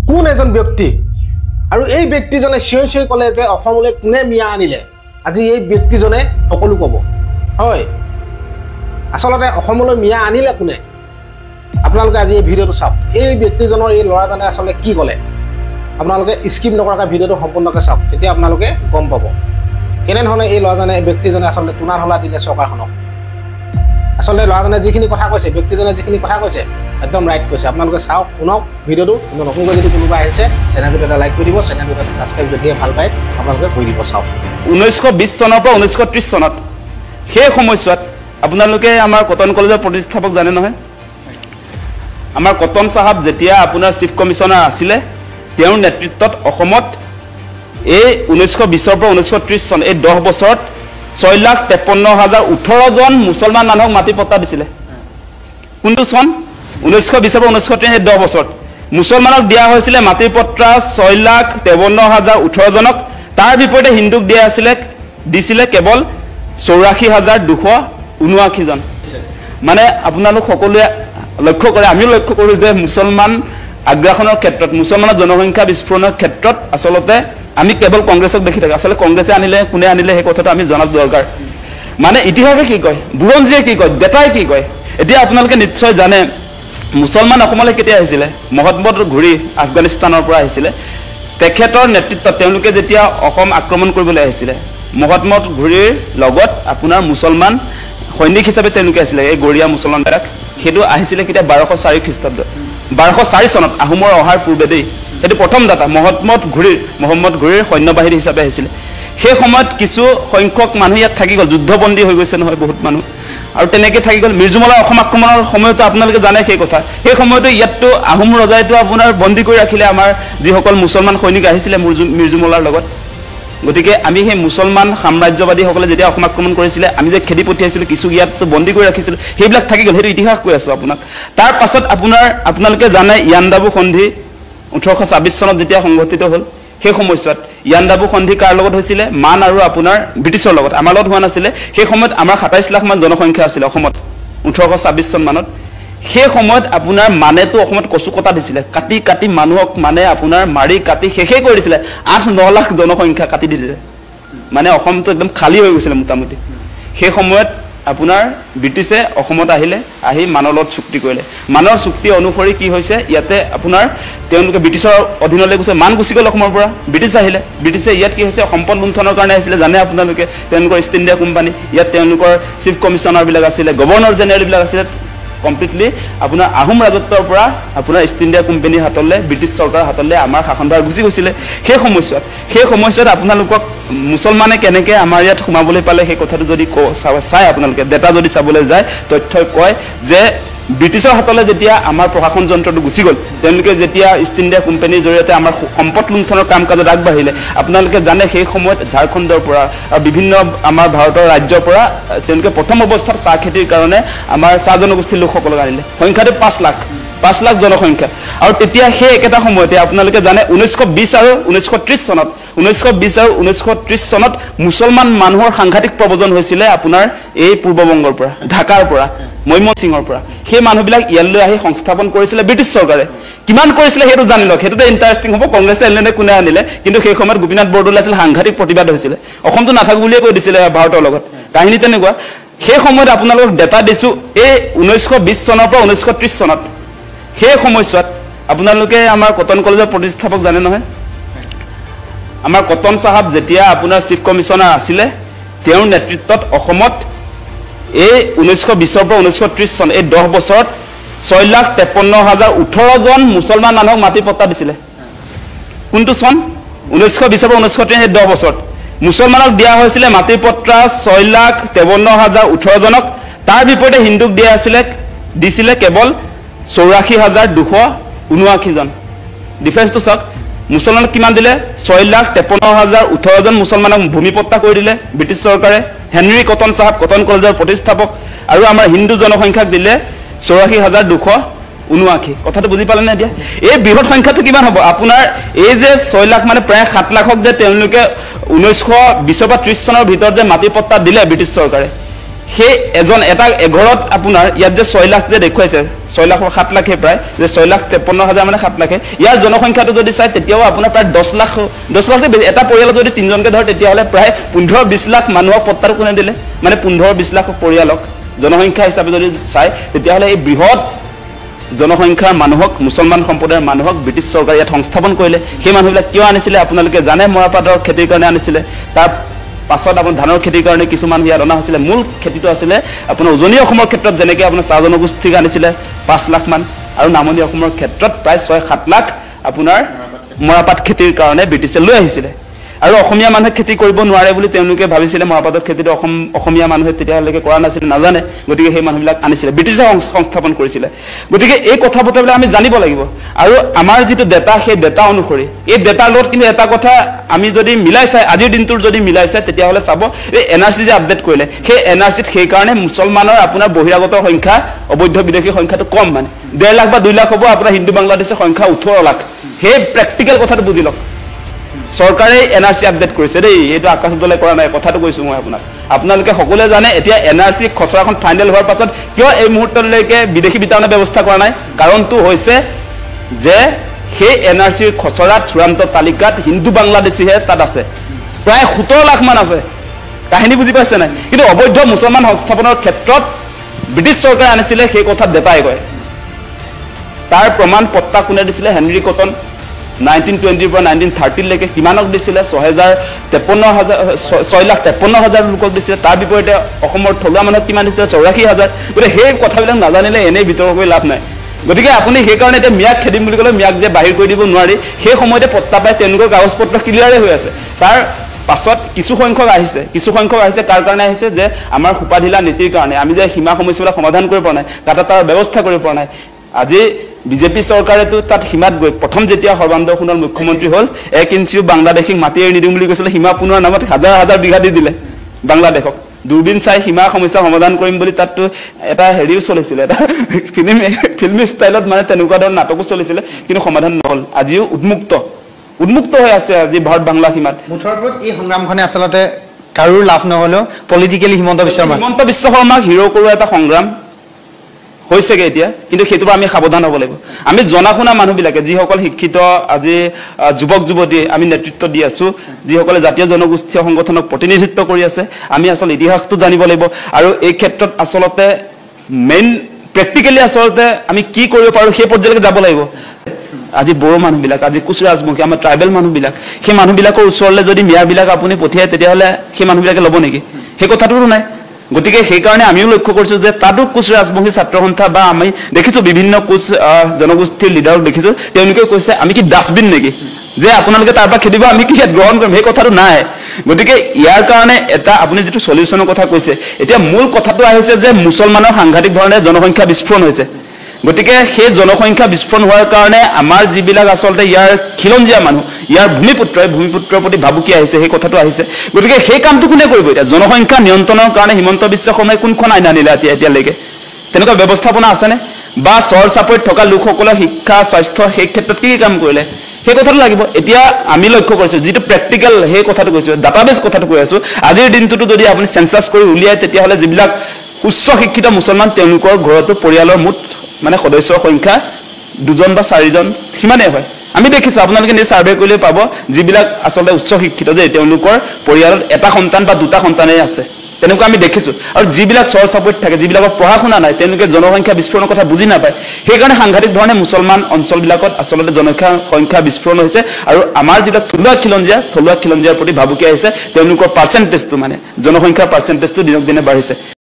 কোন এজন ব্যক্তি আৰু এই ব্যক্তিজনে চিঞৰি চিঞৰি ক'লে যে অসমলৈ কোনে মিয়া আনিলে আজি এই ব্যক্তিজনে সকলো ক'ব হয় আসলতে অসমলৈ মিয়া আনিলে কোনে আপোনালোকে আজি এই ভিডিঅ'টো চাওক এই ব্যক্তিজনৰ এই ল'ৰাজনে আসলে কি ক'লে আপোনালোকে স্কিপ নকৰাকৈ ভিডিঅ'টো সম্পূৰ্ণকৈ চাওক তেতিয়া আপোনালোকে গম পাব কেনেধৰণে এই ল'ৰাজনে ব্যক্তিজনে আসলে তুনাৰ হলা দিলে চৰকাৰখনক আসলে ল'ৰাজনে যিখিনি কথা কৈছে ব্যক্তিজনে যিখিনি কথা কৈছে একদম ৰাইট কৈছে আপোনালোকে চাওক শুনক ভিডিঅ'টো নতুনকৈ যদি কোনোবা আহিছে চেনেলটো এটা লাইক কৰি দিব চেনেলটো এটা ছাবস্ক্ৰাইব যদি ভাল পায় আপোনালোকে কৰি দিব চাওক 1920 চনৰ পৰা 1930 চনত সেই সময়ছোৱাত আপোনালোকে আমাৰ কটন কলেজৰ প্ৰতিষ্ঠাপক জানে নহয় আমাৰ কটন সাহেব যেতিয়া আপোনাৰ চিফ কমিশনাৰ আছিলে তেওঁৰ নেতৃত্বত অসমত এই 1920 পৰা 1930 চন এই 10 বছৰত 6,53,018 জন মুছলমান মানুহক মাটি পট্টা দিছিলে কোনটো চন 1920 পৰা 1930 এই 10 বছৰত মুছলমানক দিয়া হৈছিলে মাটি পট্টা 6,53,018 জনক তাৰ বিপৰীতে হিন্দুক দিয়া দিছিলে কেৱল 84,279 জন মানে আপোনালোক সকলোৱে লক্ষ্য কৰে আমিও লক্ষ্য কৰো যে মুছলমান আগ্ৰাসনৰ ক্ষেত্ৰত মুছলমানৰ জনসংখ্যা বিস্ফোৰণৰ ক্ষেত্ৰত আসলতে আমি কেৱল কংগ্ৰেছক দেখি থাকো আসলে কংগ্ৰেছে আনিলে কোনে আনিলে সেই কথাটো আমি জনাত দৰকাৰ মানে ইতিহাসে কি কয় বুৰঞ্জীয়ে কি কয় ডেটাই কি কয় এতিয়া আপোনালোকে নিশ্চয় জানে মুছলমান অসমলৈ কেতিয়া আহিছিলে মহম্মদ ঘুৰি আফগানিস্তানৰ পৰা আহিছিলে তেখেতৰ নেতৃত্বত তেওঁলোকে যেতিয়া অসম আক্ৰমণ কৰিবলৈ আহিছিলে মহম্মদ ঘুৰিৰ লগত আপোনাৰ মুছলমান সৈনিক হিচাপে তেওঁলোকে আছিলে এই গৰিয়া মুছলমানবিলাক হেতু আহিছিলে কিটা 1204 খ্ৰীষ্টাব্দ 1204 চনত আহোমৰ অহাৰ পূৰ্বে দেই হেতু প্ৰথম দাতা মহম্মদ ঘুৰিৰ সৈন্যবাহিনী হিচাপে আহিছিলে সেই সময়ত কিছু সংখ্যক মানুহ ইয়াত থাকি গল যুদ্ধবন্দী হৈ গৈছে নহয় বহুত মানুহ আৰু তেনেকৈ থাকি গল মিৰ্জুমলা অসম আক্ৰমণৰ সময়তো আপোনালোকে জানে সেই কথা সেই সময়তো ইয়াতটো আহোম ৰজাইটো আপোনাৰ বন্দী কৰি ৰাখিলে আমাৰ যিসকল মুছলমান সৈনিক আহিছিলে মিৰ্জুমলাৰ লগত গতিকে আমি সেই মুছলমান সাম্ৰাজ্যবাদী সকলে যেতিয়া অসম আক্ৰমণ কৰিছিলে আমি যে খেদি পঠিয়াইছিলো কিছু ইয়াত বন্দী কৰি ৰাখিছিল সেইবিলাক থাকি গল হেতু ইতিহাস কৈ আছো আপোনাক তাৰ পাছত আপোনালোকে জানে ইয়ান্দাবু সন্ধি 1826 চনত যেতিয়া সংঘটিত হ'ল সেই সময়ছোৱাত ইয়ান্দাবু সন্ধি কাৰ লগত হৈছিলে মান আৰু আপোনাৰ ব্ৰিটিছৰ লগত আমাৰ লগত হোৱা নাছিলে সেই সময়ত আমাৰ 27 লাখ মান জনসংখ্যা আছিল অসমত 1826 চন মানত সেই সময়ত আপোনাৰ মানেটো অসমত কচুকটা দিছিলে কাটি মানুহক মানে আপোনাৰ মাৰি কাটি শেষে কৰি দিছিলে 8-9 লাখ জনসংখ্যা কাটি দিছিলে মানে অসমটো একদম খালি হৈ গৈছিল মোটামুটি সেই সময়ত আপোনাৰ ব্ৰিটিছে অসমত আহি মানৰ লগত চুক্তি কৰিলে মানৰ চুক্তি অনুসৰি কি হৈছে ইয়াতে আপোনাৰ তেওঁলোকে ব্ৰিটিছৰ অধীনলৈ গৈছে মান গুচি গ'ল অসমৰ পৰা ব্ৰিটিছে ইয়াত কি হৈছে সম্পদ লুণ্ঠনৰ কাৰণে আহিছিলে জানে আপোনালোকে তেওঁলোকৰ ইষ্ট ইণ্ডিয়া কোম্পানী ইয়াত তেওঁলোকৰ চিফ কমিশনাৰ বিলাক আছিলে গভৰ্ণৰ জেনেৰেল বিলাক আছিলে কমপ্লিটলি আপোনাৰ আহোম ৰাজত্বৰ পৰা আপোনাৰ ইষ্ট ইণ্ডিয়া কোম্পানীৰ হাতলৈ ব্ৰিটিছ চৰকাৰৰ হাতলৈ আমাৰ শাসনভাৰ গুচি গৈছিলে সেই সময়ছোৱাত আপোনালোকক মুছলমানে কেনেকৈ আমাৰ ইয়াত সোমাবলৈ পালে সেই কথাটো যদি চাই আপোনালোকে ডেটা যদি চাবলৈ যায় তথ্যই কয় যে ব্ৰিটিছৰ হাতলৈ যেতিয়া আমাৰ প্ৰশাসন যন্ত্ৰটো গুচি গ'ল তেওঁলোকে যেতিয়া ইষ্ট ইণ্ডিয়া কোম্পানীৰ জৰিয়তে আমাৰ সম্পদ লুণ্ঠনৰ কাম কাজত আগবাঢ়িলে আপোনালোকে জানে সেই সময়ত ঝাৰখণ্ডৰ পৰা আৰু বিভিন্ন আমাৰ ভাৰতৰ ৰাজ্যৰ পৰা তেওঁলোকে প্ৰথম অৱস্থাত চাহ খেতিৰ কাৰণে আমাৰ চাহ জনগোষ্ঠীৰ লোকসকলক আনিলে সংখ্যাটো 5 লাখ জনসংখ্যা আৰু তেতিয়া সেই একেটা সময়তে আপোনালোকে জানে 1920 আৰু 1930 চনত মুছলমান মানুহৰ সাংঘাতিক প্ৰব্ৰজন হৈছিলে আপোনাৰ এই পূৰ্ববংগৰ পৰা ঢাকাৰ পৰা ময়মনসিংহৰ পৰা সেই মানুহবিলাক ইয়ালৈ আহি সংস্থাপন কৰিছিলে ব্ৰিটিছ চৰকাৰে কিমান কৰিছিলে হেতু জানি লওক হেতুতে ইন্টাৰেষ্টিং হ'ব কংগ্ৰেছে এলনে কোনে আনিলে কিন্তু সেই সময়ত গোপীনাথ বৰদলৈ আছিল সাংঘাতিক প্ৰতিবাদ হৈছিলে অসমটো নাথাকো বুলিয়ে কৈ দিছিলে ভাৰতৰ লগত কাহিনী তেনেকুৱা সেই সময়ত আপোনালোকক ডেটা দিছো এই 1920 চনৰ পৰা 1930 চনত সেই সময়ছোৱাত আপোনালোকে আমাৰ কটন কলেজৰ প্ৰতিষ্ঠাপক জানে নহয় আমাৰ কটন সাহেব যেতিয়া আপোনাৰ চিফ কমিশনাৰ আছিলে তেওঁৰ নেতৃত্বত অসমত এই 1920 পৰা 1930 চন এই 10 বছৰত 6,53,018 জন মুছলমান মানুহক মাটি পট্টা দিছিলে কোনটো চন 1920 পৰা 1930 এই 10 বছৰত মুছলমানক দিয়া হৈছিলে মাটি পট্টা 6,53,018 জনক তাৰ বিপৰীতে হিন্দুক দিছিলে কেৱল 84,279 জন ডিফাৰেন্সটো চাওক মুছলমানক কিমান দিলে 6,53,018 জন মুছলমানক ভূমি পট্টা কৰি দিলে ব্ৰিটিছ চৰকাৰে হেনৰি কটন সাহেব কটন কলেজৰ প্ৰতিষ্ঠাপক আৰু আমাৰ হিন্দু জনসংখ্যাক দিলে 84,279 কথাটো বুজি পালে নে এতিয়া এই বৃহৎ সংখ্যাটো কিমান হ'ব আপোনাৰ এই যে 6 লাখ মানে প্ৰায় 7 লাখক যে তেওঁলোকে 1920 পৰা 30 চনৰ ভিতৰত যে মাটি পট্টা দিলে ব্ৰিটিছ চৰকাৰে সেই এজন এটা এঘৰত আপোনাৰ ইয়াত যে 6 লাখ যে দেখুৱাইছে 6 লাখৰ 7 লাখে প্ৰায় যে 6,53,000 মানে 7 লাখে ইয়াৰ জনসংখ্যাটো যদি চাই তেতিয়াও আপোনাৰ প্ৰায় 10 লাখ এটা পৰিয়ালত যদি তিনজনকে ধৰ তেতিয়াহলে প্ৰায় 15-20 লাখ মানুহক পট্টাটো কোনে দিলে মানে 15-20 লাখ পৰিয়ালক জনসংখ্যা হিচাপে যদি চাই তেতিয়াহলে এই বৃহৎ জনসংখ্যাৰ মানুহক মুছলমান সম্প্ৰদায়ৰ মানুহক ব্ৰিটিছ চৰকাৰে ইয়াত সংস্থাপন কৰিলে সেই মানুহবিলাক কিয় আনিছিলে আপোনালোকে জানে মৰাপাটৰ খেতিৰ কাৰণে আনিছিলে তাৰ পাছত আপোনাৰ ধানৰ খেতিৰ কাৰণে কিছুমান ইয়াত অনা হৈছিলে মূল খেতিটো আছিলে আপোনাৰ উজনি অসমৰ ক্ষেত্ৰত যেনেকৈ আপোনাৰ চাহ জনগোষ্ঠীক আনিছিলে 5 লাখ মান আৰু নামনি অসমৰ ক্ষেত্ৰত প্ৰায় 6-7 লাখ আপোনাৰ মৰাপাট খেতিৰ কাৰণে ব্ৰিটিছে লৈ আহিছিলে আৰু অসমীয়া মানুহে খেতি কৰিব নোৱাৰে বুলি তেওঁলোকে ভাবিছিলে মৰাপাটৰ খেতিটো অসমীয়া মানুহে তেতিয়ালৈকে কৰা নাছিলে নাজানে গতিকে সেই মানুহবিলাক আনিছিলে ব্ৰিটিছে সংস্থাপন কৰিছিলে গতিকে এই কথা বতৰাবিলাক আমি জানিব লাগিব আৰু আমাৰ যিটো ডেটা সেই ডেটা অনুসৰি এই ডেটাৰ লগত কিন্তু এটা কথা আমি যদি মিলাই চাই আজিৰ দিনটোৰ যদি মিলাই চাই তেতিয়াহ'লে চাব এই এনআৰচি যে আপডেট কৰিলে সেই এনআৰচিত সেই কাৰণে মুছলমানৰ আপোনাৰ বহিৰাগতৰ সংখ্যা অবৈধ বিদেশী সংখ্যাটো কম মানে 1.5 লাখ বা 2 লাখ হ'ব আপোনাৰ হিন্দু বাংলাদেশৰ সংখ্যা 18 লাখ সেই প্ৰেক্টিকেল কথাটো বুজি লওক সৰকাৰে এনআৰচি আপডেট কৰিছে দেই এইটো আকাশ দলে কৰা নাই কথাটো কৈছো মই আপোনালোকে সকলোৱে জানে এতিয়া এনআৰচি খচৰাখন ফাইনেল হোৱাৰ পাছত কিয় এই মুহূৰ্তলৈকে বিদেশী বিতৰণৰ ব্যৱস্থা কৰা নাই কাৰণটো হৈছে যে সেই এনআৰচিৰ খচৰাত চূড়ান্ত তালিকাত হিন্দু বাংলাদেশীহে তাত আছে প্ৰায় 17 লাখ মান আছে কাহিনী বুজি পাইছে নাই কিন্তু অবৈধ মুছলমান সংস্থাপনৰ ক্ষেত্ৰত ব্ৰিটিছ চৰকাৰে আনিছিলে সেই কথা দেতাই কয় তাৰ প্ৰমাণ পত্তা কোনে দিছিলে হেনৰি কটন 1920 পৰা 1930 লৈকে কিমানক দিছিলে 6,53,000 লোকক দিছিলে তাৰ বিপৰীতে অসমৰ থলুৱা মানুহক কিমান দিছিলে 84,000 গতিকে সেই কথাবিলাক নাজানিলে এনেই বিতৰ্ক কৰি লাভ নাই গতিকে আপুনি সেই কাৰণে এতিয়া মিয়াক খেদিম বুলি ক'লে মিয়াক যে বাহিৰ কৰি দিব নোৱাৰি সেই সময়তে পত্তা পাই তেওঁলোকৰ কাগজ পত্ৰ ক্লিয়াৰে হৈ আছে তাৰ পাছত কিছু সংখ্যক আহিছে কাৰ কাৰণে আহিছে যে আমাৰ সুপাধিলা নীতিৰ কাৰণে আমি যে সীমা সমস্যাবিলাক সমাধান কৰিব পৰা নাই তাত তাৰ ব্যৱস্থা কৰিব পৰা নাই আজি বিজেপি চৰকাৰেতো তাত সীমাত গৈ প্ৰথম যেতিয়া সৰ্বানন্দ সোণোৱাল মুখ্যমন্ত্ৰী হ'ল 1 ইঞ্চিও বাংলাদেশীক মাটি এৰি নিদিম বুলি কৈছিলে সীমা পুনৰ নামত হাজাৰ বিঘা দি দিলে বাংলাদেশক দূৰবীন চাই সীমা সমস্যা সমাধান কৰিম বুলি তাততো এটা হেৰিও চলিছিলে এটা ফিল্মি ষ্টাইলত মানে তেনেকুৱা ধৰণৰ নাটকো চলিছিলে কিন্তু সমাধান নহ'ল আজিও উন্মুক্ত হৈ আছে আজি ভাৰত বাংলা সীমাত মুঠৰ ওপৰত এই সংগ্ৰামখনে আচলতে কাৰোৰ লাভ নহ'লেও পলিটিকেলি হিমন্ত বিশ্ব শৰ্মাক হিৰো কৰোৱা এটা সংগ্ৰাম হৈছেগে এতিয়া কিন্তু সেইটো আমি সাৱধান হ'ব লাগিব আমি জনা শুনা মানুহবিলাকে যিসকল শিক্ষিত আজি যুৱক যুৱতী আমি নেতৃত্ব দি আছো যিসকলে জাতীয় জনগোষ্ঠীয় সংগঠনক প্ৰতিনিধিত্ব কৰি আছে আমি আসল ইতিহাসটো জানিব লাগিব আৰু এই ক্ষেত্ৰত আসলতে মেইন প্ৰেক্টিকেলি আসলতে আমি কি কৰিব পাৰো সেই পৰ্যায়লৈকে যাব লাগিব আজি বড়ো মানুহবিলাক আজি কুচ ৰাজবংশী আমাৰ ট্ৰাইবেল মানুহবিলাক সেই মানুহবিলাকৰ ওচৰলৈ যদি মিয়াবিলাক আপুনি পঠিয়ায় তেতিয়াহ'লে সেই মানুহবিলাকে ল'ব নেকি সেই কথাটোতো নাই গতিকে সেই কাৰণে আমিও লক্ষ্য কৰিছো যে তাতো কুচ ৰাজবংশী ছাত্ৰ সন্থা বা আমি দেখিছো বিভিন্ন কুচ জনগোষ্ঠীৰ লিডাৰক দেখিছো তেওঁলোকে কৈছে আমি কি ডাষ্টবিন নেকি যে আপোনালোকে তাৰ পৰা খেদিব আমি কি ইয়াত গ্ৰহণ কৰিম সেই কথাটো নাই গতিকে ইয়াৰ কাৰণে এটা আপুনি যেটো সলিউশনৰ কথা কৈছে এতিয়া মূল কথাটো আহিছে যে মুছলমানৰ সাংঘাতিক ধৰণে জনসংখ্যা বিস্ফোৰণ হৈছে গতিকে সেই জনসংখ্যা বিস্ফোৰণ হোৱাৰ কাৰণে আমাৰ যিবিলাক আসলতে ইয়াৰ খিলঞ্জীয়া মানুহ ইয়াৰ ভূমিপুত্ৰৰ প্ৰতি ভাবুকি আহিছে সেই কথাটো আহিছে গতিকে সেই কামটো কোনে কৰিব এতিয়া জনসংখ্যা নিয়ন্ত্ৰণৰ কাৰণে হিমন্ত বিশ্ব শৰ্মাই কোনখন আইন আনিলে এতিয়ালৈকে তেনেকুৱা ব্যৱস্থাপনা আছেনে বা চৰ চাপৰিত থকা লোকসকলৰ শিক্ষা স্বাস্থ্য সেই ক্ষেত্ৰত কি কাম কৰিলে সেই কথাটো লাগিব এতিয়া আমি লক্ষ্য কৰিছো যেটো প্ৰেক্টিকেল সেই কথাটো কৈছো ডাটাবেস কথাটো কৈ আছো আজিৰ দিনটোটো যদি আপুনি সেন্সাস কৰি উলিয়াই তেতিয়াহলে যিবিলাক উচ্চ শিক্ষিত মুছলমান তেওঁলোকৰ ঘৰতো পৰিয়ালৰ মুঠ মানে সদস্যৰ সংখ্যা 2জন বা 4জন সিমানে হয় আমি দেখিছো আপোনালোকে নি সাৰ্ভে কৰিলে পাব যিবিলাক আসলে উচ্চ শিক্ষিত যে তেওঁলোকৰ পৰিয়ালত এটা সন্তান বা দুটা সন্তানেই আছে তেনেকুৱা আমি দেখিছো আৰু যিবিলাক চৰ চাপৰিত থাকে যিবিলাকৰ পঢ়া শুনা নাই তেওঁলোকে জনসংখ্যা বিস্ফোৰণৰ কথা বুজি নাপায় সেই কাৰণে সাংঘাতিক ধৰণে মুছলমান অঞ্চলবিলাকত আসলে জনসংখ্যা বিস্ফোৰণ হৈছে আৰু আমাৰ যিবিলাক থলুৱা খিলঞ্জীয়াৰ প্ৰতি ভাবুকি আহিছে তেওঁলোকৰ পাৰ্চেন্টেজটো মানে জনসংখ্যাৰ পাৰ্চেন্টেজটো দিনক দিনে বাঢ়িছে